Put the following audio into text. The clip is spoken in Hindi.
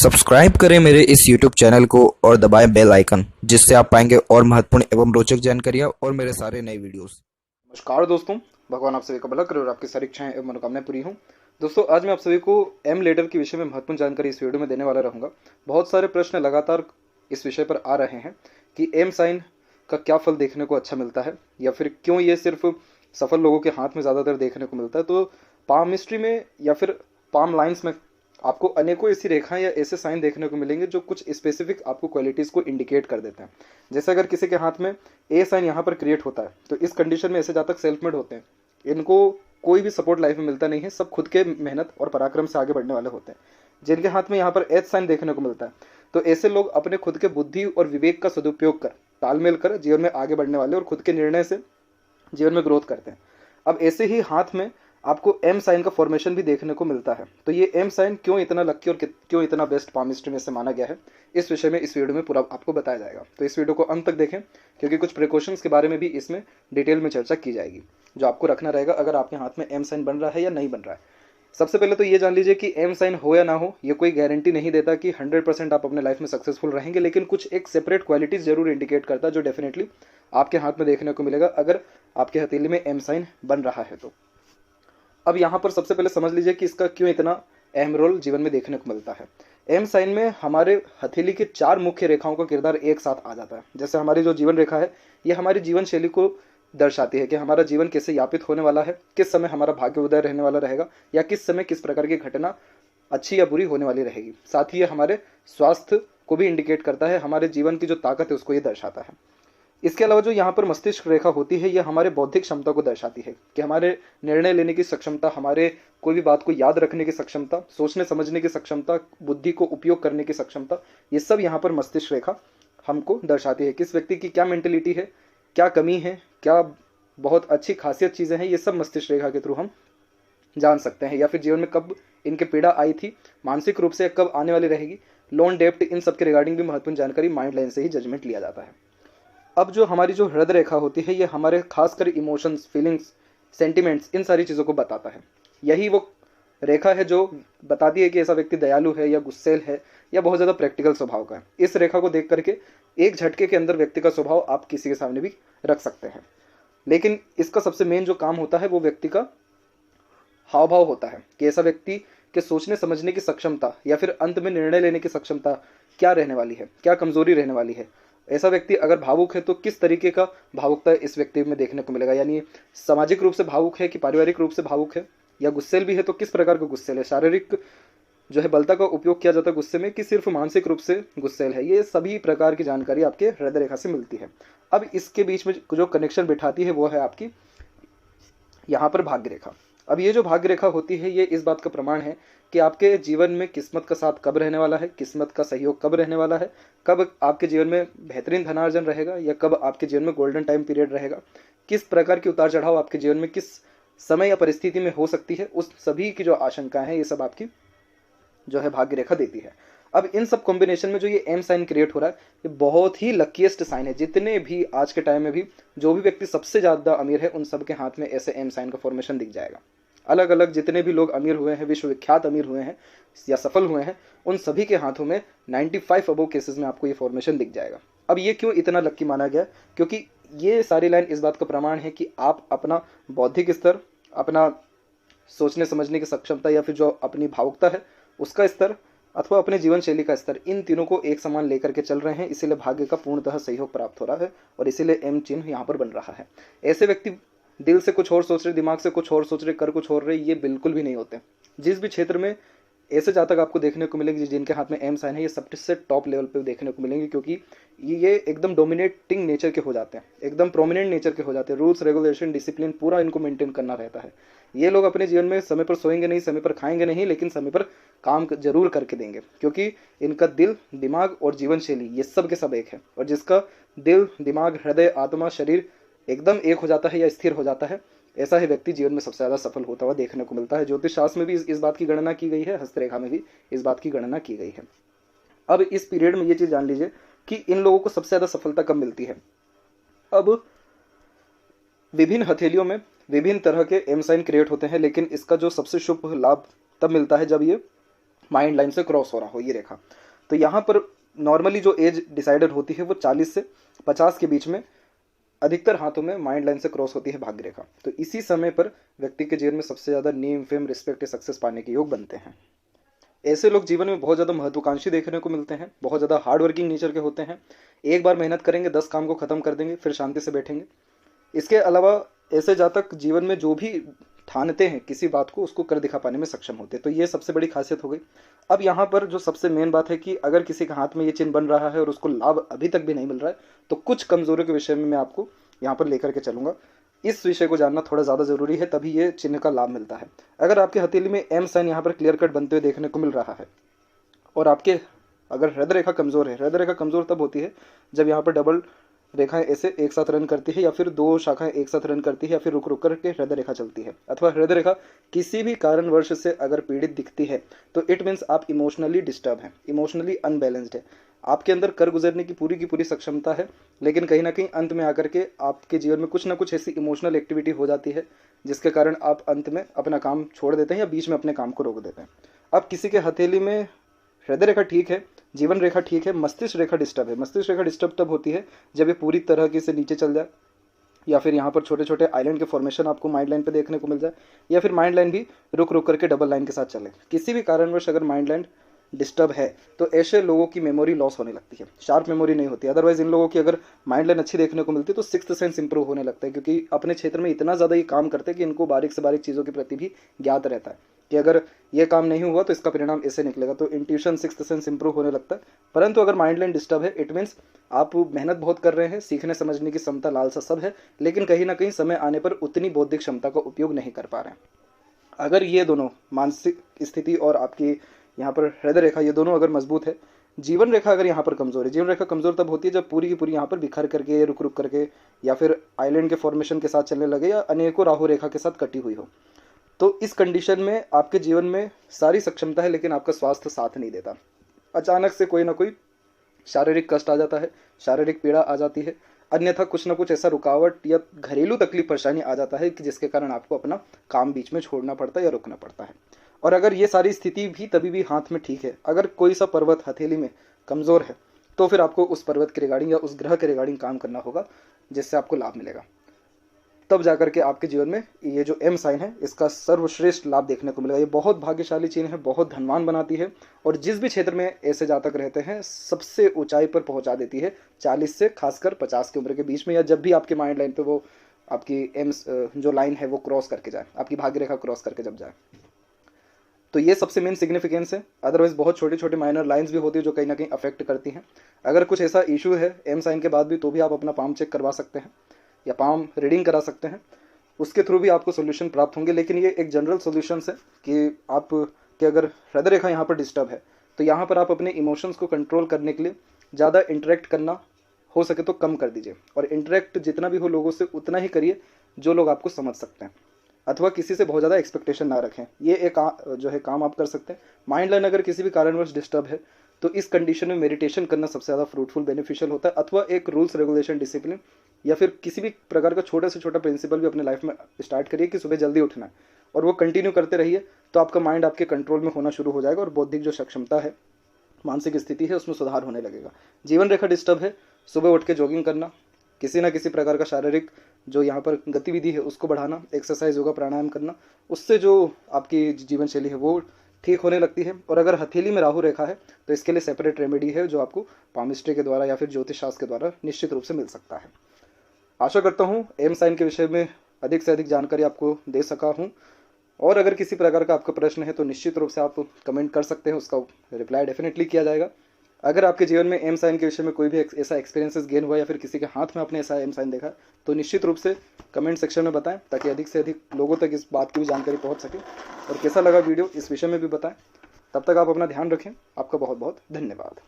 सब्सक्राइब करें मेरे इस YouTube चैनल को और दबाएं बेल आइकन, जिससे आप पाएंगे और महत्वपूर्ण एवं रोचक जानकारियाँ और मेरे सारे नए वीडियोस। नमस्कार दोस्तों, भगवान आप सभी का भला करे और आपकी सारी इच्छाएं एवं मनोकामनाएं पूरी हों। दोस्तों, आज मैं आप सभी को एम लेटर के विषय में महत्वपूर्ण जानकारी इस वीडियो में देने वाला रहूँगा। बहुत सारे प्रश्न लगातार इस विषय पर आ रहे हैं कि एम साइन का क्या फल देखने को अच्छा मिलता है, या फिर क्यों ये सिर्फ सफल लोगों के हाथ में ज़्यादातर देखने को मिलता है। तो पाममिस्ट्री में या फिर पाम लाइन्स में आपको अनेकों ऐसी रेखाएं या ऐसे साइन देखने को मिलेंगे जो कुछ स्पेसिफिक आपको क्वालिटीज़ को इंडिकेट कर देते हैं। जैसे अगर किसी के हाथ में ए साइन यहाँ पर क्रिएट होता है, तो इस कंडीशन में ऐसे जातक सेल्फ मेड होते हैं। इनको कोई भी सपोर्ट लाइफ में मिलता नहीं है, सब खुद के मेहनत और पराक्रम से आगे बढ़ने वाले होते हैं। जिनके हाथ में यहाँ पर एच साइन देखने को मिलता है, तो ऐसे लोग अपने खुद के बुद्धि और विवेक का सदुपयोग कर तालमेल कर जीवन में आगे बढ़ने वाले और खुद के निर्णय से जीवन में ग्रोथ करते हैं। अब ऐसे ही हाथ में आपको एम साइन का फॉर्मेशन भी देखने को मिलता है। तो ये एम साइन क्यों इतना लक्की और क्यों इतना बेस्ट पामिस्ट्री में से माना गया है, इस विषय में इस वीडियो में पूरा आपको बताया जाएगा। तो इस वीडियो को अंत तक देखें, क्योंकि कुछ प्रिकॉशंस के बारे में भी इसमें डिटेल में चर्चा की जाएगी जो आपको रखना रहेगा अगर आपके हाथ में एम साइन बन रहा है या नहीं बन रहा है। सबसे पहले तो ये जान लीजिए कि एम साइन हो या ना हो, ये कोई गारंटी नहीं देता कि 100% आप अपने लाइफ में सक्सेसफुल रहेंगे, लेकिन कुछ एक सेपरेट क्वालिटीज़ जरूर इंडिकेट करता है जो डेफिनेटली आपके हाथ में देखने को मिलेगा अगर आपके हथेली में एम साइन बन रहा है तो। अब यहाँ पर सबसे पहले समझ लीजिए कि इसका क्यों इतना अहम रोल जीवन में देखने को मिलता है। एम साइन में हमारे हथेली के 4 मुख्य रेखाओं का किरदार एक साथ आ जाता है। जैसे हमारी जो जीवन रेखा है, ये हमारी जीवन शैली को दर्शाती है कि हमारा जीवन कैसे यापित होने वाला है, किस समय हमारा भाग्य उदय रहने वाला रहेगा, या किस समय किस प्रकार की घटना अच्छी या बुरी होने वाली रहेगी। साथ ही ये हमारे स्वास्थ्य को भी इंडिकेट करता है, हमारे जीवन की जो ताकत है उसको ये दर्शाता है। इसके अलावा जो यहाँ पर मस्तिष्क रेखा होती है, ये हमारे बौद्धिक क्षमता को दर्शाती है कि हमारे निर्णय लेने की सक्षमता, हमारे कोई भी बात को याद रखने की सक्षमता, सोचने समझने की सक्षमता, बुद्धि को उपयोग करने की सक्षमता, ये सब यहाँ पर मस्तिष्क रेखा हमको दर्शाती है। किस व्यक्ति की क्या मेंटेलिटी है, क्या कमी है, क्या बहुत अच्छी खासियत चीज़ें हैं, ये सब मस्तिष्क रेखा के थ्रू हम जान सकते हैं। या फिर जीवन में कब इनके पीड़ा आई थी मानसिक रूप से, कब आने वाली रहेगी, लोन डेप्ट, इन सब के रिगार्डिंग भी महत्वपूर्ण जानकारी माइंड लाइन से ही जजमेंट लिया जाता है। अब जो हमारी जो हृदय रेखा होती है, ये हमारे खासकर इमोशंस, फीलिंग्स, सेंटिमेंट्स, इन सारी चीज़ों को बताता है। यही वो रेखा है जो बताती है कि ऐसा व्यक्ति दयालु है या गुस्सैल है या बहुत ज़्यादा प्रैक्टिकल स्वभाव का है। इस रेखा को देख करके एक झटके के अंदर व्यक्ति का स्वभाव आप किसी के सामने भी रख सकते हैं, लेकिन इसका सबसे मेन जो काम होता है वो व्यक्ति का हाव भाव होता है कि ऐसा व्यक्ति के सोचने समझने की सक्षमता या फिर अंत में निर्णय लेने की सक्षमता क्या रहने वाली है, क्या कमजोरी रहने वाली है। ऐसा व्यक्ति अगर भावुक है तो किस तरीके का भावुकता इस व्यक्ति में देखने को मिलेगा, यानी सामाजिक रूप से भावुक है कि पारिवारिक रूप से भावुक है, या गुस्सेल भी है तो किस प्रकार का गुस्सेल है, शारीरिक जो है बलता का उपयोग किया जाता है गुस्से में, कि सिर्फ मानसिक रूप से गुस्सेल है। ये सभी प्रकार की जानकारी आपके हृदय रेखा से मिलती है। अब इसके बीच में जो कनेक्शन बिठाती है वो है आपकी यहाँ पर भाग्य रेखा। अब ये जो भाग्य रेखा होती है, ये इस बात का प्रमाण है कि आपके जीवन में किस्मत का साथ कब रहने वाला है, किस्मत का सहयोग कब रहने वाला है, कब आपके जीवन में बेहतरीन धनार्जन रहेगा या कब आपके जीवन में गोल्डन टाइम पीरियड रहेगा, किस प्रकार की उतार चढ़ाव आपके जीवन में किस समय या परिस्थिति में हो सकती है, उस सभी की जो आशंकाएं हैं ये सब आपकी जो है भाग्य रेखा देती है। अब इन सब कॉम्बिनेशन में जो ये एम साइन क्रिएट हो रहा है, ये बहुत ही लकीएस्ट साइन है। जितने भी आज के टाइम में भी जो भी व्यक्ति सबसे ज़्यादा अमीर है, उन सब के हाथ में ऐसे एम साइन का फॉर्मेशन दिख जाएगा। अलग अलग जितने भी लोग अमीर हुए हैं, विश्वविख्यात अमीर हुए हैं या सफल हुए हैं, उन सभी के हाथों में 95 अबव केसेस में आपको ये फॉर्मेशन दिख जाएगा। अब ये क्यों इतना लक्की माना गया, क्योंकि ये सारी लाइन इस बात का प्रमाण है कि आप अपना बौद्धिक स्तर, अपना सोचने समझने की सक्षमता या फिर जो अपनी भावुकता है उसका स्तर, अथवा अपने जीवन शैली का स्तर, इन तीनों को एक समान लेकर के चल रहे हैं। इसीलिए भाग्य का पूर्णतः सहयोग प्राप्त हो रहा है और इसीलिए एम चिन्ह यहाँ पर बन रहा है। ऐसे व्यक्ति दिल से कुछ और सोच रहे, दिमाग से कुछ और सोच रहे, कर कुछ और रहे, ये बिल्कुल भी नहीं होते। जिस भी क्षेत्र में ऐसे जातक आपको देखने को मिलेंगे जिनके हाथ में एम साइन है, ये सबसे टॉप लेवल पे देखने को मिलेंगे, क्योंकि ये एकदम डोमिनेटिंग नेचर के हो जाते हैं, एकदम प्रोमिनेंट नेचर के हो जाते हैं। रूल्स रेगुलेशन डिसिप्लिन पूरा इनको मेंटेन करना रहता है। ये लोग अपने जीवन में समय पर सोएंगे नहीं, समय पर खाएंगे नहीं, लेकिन समय पर काम जरूर करके देंगे, क्योंकि इनका दिल, दिमाग और जीवन शैली ये सब के सब एक है। और जिसका दिल, दिमाग, हृदय, आत्मा, शरीर एकदम एक हो जाता है या स्थिर हो जाता है, ऐसा ही व्यक्ति जीवन में सबसे ज़्यादा सफल होता हुआ देखने को मिलता है। ज्योतिष शास्त्र में भी इस बात की गणना की गई है, हस्तरेखा में भी इस बात की गणना की गई है। अब इस पीरियड में ये चीज़ जान लीजिए कि इन लोगों को सबसे ज़्यादा सफलता कब मिलती है। अब विभिन्न हथेलियों में विभिन्न तरह के एम साइन क्रिएट होते हैं, लेकिन इसका जो सबसे शुभ लाभ तब मिलता है जब ये माइंड लाइन से क्रॉस हो रहा हो ये रेखा। तो यहाँ पर नॉर्मली जो एज डिसाइडेड होती है वो 40 से 50 के बीच में अधिकतर हाथों में माइंड लाइन से क्रॉस होती है भाग्य रेखा। तो इसी समय पर व्यक्ति के जीवन में सबसे ज़्यादा नेम, फेम, रिस्पेक्ट, सक्सेस पाने के योग बनते हैं। ऐसे लोग जीवन में बहुत ज़्यादा महत्वाकांक्षी देखने को मिलते हैं, बहुत ज़्यादा हार्ड वर्किंग नेचर के होते हैं। एक बार मेहनत करेंगे, 10 काम को ख़त्म कर देंगे, फिर शांति से बैठेंगे। इसके अलावा ऐसे जातक जीवन में जो भी ठानते हैं किसी बात को, उसको कर दिखा पाने में सक्षम होते हैं। तो ये सबसे बड़ी खासियत हो गई। अब यहाँ पर जो सबसे मेन बात है कि अगर किसी के हाथ में ये चिन्ह बन रहा है और उसको लाभ अभी तक भी नहीं मिल रहा है, तो कुछ कमजोरियों के विषय में मैं आपको यहाँ पर लेकर के चलूंगा। इस विषय को जानना थोड़ा ज़्यादा जरूरी है, तभी ये चिन्ह का लाभ मिलता है। अगर आपके हथेली में एम साइन यहाँ पर क्लियर कट बनते हुए देखने को मिल रहा है और आपके अगर हृदय रेखा कमजोर है, हृदय रेखा कमजोर तब होती है जब यहाँ पर डबल रेखाएं ऐसे एक साथ रन करती है, या फिर 2 शाखाएं एक साथ रन करती है, या फिर रुक रुक करके हृदय रेखा चलती है, अथवा हृदय रेखा किसी भी कारणवश से अगर पीड़ित दिखती है, तो इट मीन्स आप इमोशनली डिस्टर्ब हैं, इमोशनली अनबैलेंस्ड है। आपके अंदर कर गुजरने की पूरी सक्षमता है, लेकिन कहीं ना कहीं अंत में आकर के आपके जीवन में कुछ ना कुछ ऐसी इमोशनल एक्टिविटी हो जाती है जिसके कारण आप अंत में अपना काम छोड़ देते हैं या बीच में अपने काम को रोक देते हैं। अब किसी के हथेली में हृदय रेखा ठीक है, जीवन रेखा ठीक है, मस्तिष्क रेखा डिस्टर्ब है। मस्तिष्क रेखा डिस्टर्ब तब होती है जब ये पूरी तरह से नीचे चल जाए, या फिर यहाँ पर छोटे छोटे आइलैंड के फॉर्मेशन आपको माइंड लाइन पे देखने को मिल जाए, या फिर माइंड लाइन भी रुक रुक करके डबल लाइन के साथ चले। किसी भी कारणवश अगर माइंड लाइन डिस्टर्ब है तो ऐसे लोगों की मेमोरी लॉस होने लगती है, शार्प मेमोरी नहीं होती। अदरवाइज इन लोगों की अगर माइंड लाइन अच्छी देखने को मिलती है तो सिक्स्थ सेंस इंप्रूव होने लगता है, क्योंकि अपने क्षेत्र में इतना ज़्यादा ये काम करते हैं कि इनको बारीक से बारीक चीज़ों के प्रति भी ज्ञात रहता है कि अगर ये काम नहीं हुआ तो इसका परिणाम ऐसे निकलेगा। तो इंट्यूशन, सिक्स्थ सेंस इंप्रूव होने लगता है। परंतु अगर माइंड लाइन डिस्टर्ब है, इट मीन्स आप मेहनत बहुत कर रहे हैं, सीखने समझने की क्षमता, लालसा सब है, लेकिन कहीं ना कहीं समय आने पर उतनी बौद्धिक क्षमता का उपयोग नहीं कर पा रहे हैं। अगर ये दोनों मानसिक स्थिति और आपकी यहाँ पर हृदय रेखा, ये दोनों अगर मजबूत है, जीवन रेखा अगर यहाँ पर कमजोर है, जीवन रेखा कमजोर तब होती है जब पूरी की पूरी यहाँ पर बिखर करके, रुक रुक करके, या फिर आइलैंड के फॉर्मेशन के साथ चलने लगे, या अनेकों राहु रेखा के साथ कटी हुई हो। तो इस कंडीशन में आपके जीवन में सारी सक्षमता है, लेकिन आपका स्वास्थ्य साथ नहीं देता। अचानक से कोई ना कोई शारीरिक कष्ट आ जाता है, शारीरिक पीड़ा आ जाती है, अन्यथा कुछ ना कुछ ऐसा रुकावट या घरेलू तकलीफ, परेशानी आ जाता है कि जिसके कारण आपको अपना काम बीच में छोड़ना पड़ता है या रुकना पड़ता है। और अगर ये सारी स्थिति भी तभी भी हाथ में ठीक है, अगर कोई सा पर्वत हथेली में कमज़ोर है तो फिर आपको उस पर्वत के रिगार्डिंग या उस ग्रह के रिगार्डिंग काम करना होगा, जिससे आपको लाभ मिलेगा। तब जाकर के आपके जीवन में ये जो एम साइन है इसका सर्वश्रेष्ठ लाभ देखने को मिलेगा। ये बहुत भाग्यशाली चिन्ह है, बहुत धनवान बनाती है, और जिस भी क्षेत्र में ऐसे जातक रहते हैं सबसे ऊंचाई पर पहुंचा देती है 40 से खासकर 50 की उम्र के बीच में, या जब भी आपके माइंड लाइन पे वो आपकी एम जो लाइन है वो क्रॉस करके जाए, आपकी भाग्य रेखा क्रॉस करके जब जाए, तो ये सबसे मेन सिग्निफिकेंस है। अदरवाइज बहुत छोटे छोटे माइनर लाइंस भी होती है जो कहीं ना कहीं अफेक्ट करती हैं। अगर कुछ ऐसा इशू है एम साइन के बाद भी, तो भी आप अपना पाम चेक करवा सकते हैं या पाम रीडिंग करा सकते हैं, उसके थ्रू भी आपको सोल्यूशन प्राप्त होंगे। लेकिन ये एक जनरल सोल्यूशन है कि आप कि अगर हृदय रेखा यहाँ पर डिस्टर्ब है तो यहाँ पर आप अपने इमोशंस को कंट्रोल करने के लिए ज़्यादा इंटरेक्ट करना हो सके तो कम कर दीजिए, और इंटरेक्ट जितना भी हो लोगों से उतना ही करिए जो लोग आपको समझ सकते हैं, अथवा किसी से बहुत ज़्यादा एक्सपेक्टेशन ना रखें। ये एक जो है काम आप कर सकते हैं। माइंड लाइन अगर किसी भी कारणवश डिस्टर्ब है तो इस कंडीशन में मेडिटेशन करना सबसे ज़्यादा फ्रूटफुल, बेनिफिशियल होता है, अथवा एक रूल्स, रेगुलेशन, डिसिप्लिन, या फिर किसी भी प्रकार का छोटा से छोटा प्रिंसिपल भी अपने लाइफ में स्टार्ट करिए कि सुबह जल्दी उठना है, और वो कंटिन्यू करते रहिए तो आपका माइंड आपके कंट्रोल में होना शुरू हो जाएगा, और बौद्धिक जो सक्षमता है, मानसिक स्थिति है, उसमें सुधार होने लगेगा। जीवन रेखा डिस्टर्ब है, सुबह उठ के जॉगिंग करना, किसी ना किसी प्रकार का शारीरिक जो यहाँ पर गतिविधि है उसको बढ़ाना, एक्सरसाइज, योगा, प्राणायाम करना, उससे जो आपकी जीवन शैली है वो ठीक होने लगती है। और अगर हथेली में राहु रेखा है तो इसके लिए सेपरेट रेमेडी है जो आपको पामिस्ट्री के द्वारा या फिर ज्योतिष शास्त्र के द्वारा निश्चित रूप से मिल सकता है। आशा करता हूँ एम साइन के विषय में अधिक से अधिक जानकारी आपको दे सका हूँ, और अगर किसी प्रकार का आपका प्रश्न है तो निश्चित रूप से आप कमेंट कर सकते हैं, उसका रिप्लाई डेफिनेटली किया जाएगा। अगर आपके जीवन में एम साइन के विषय में कोई भी ऐसा एक्सपीरियंसेस गेन हुआ या फिर किसी के हाथ में आपने ऐसा एम साइन देखा तो निश्चित रूप से कमेंट सेक्शन में बताएं, ताकि अधिक से अधिक लोगों तक इस बात की भी जानकारी पहुंच सके। और कैसा लगा वीडियो इस विषय में भी बताएं। तब तक आप अपना ध्यान रखें। आपका बहुत बहुत धन्यवाद।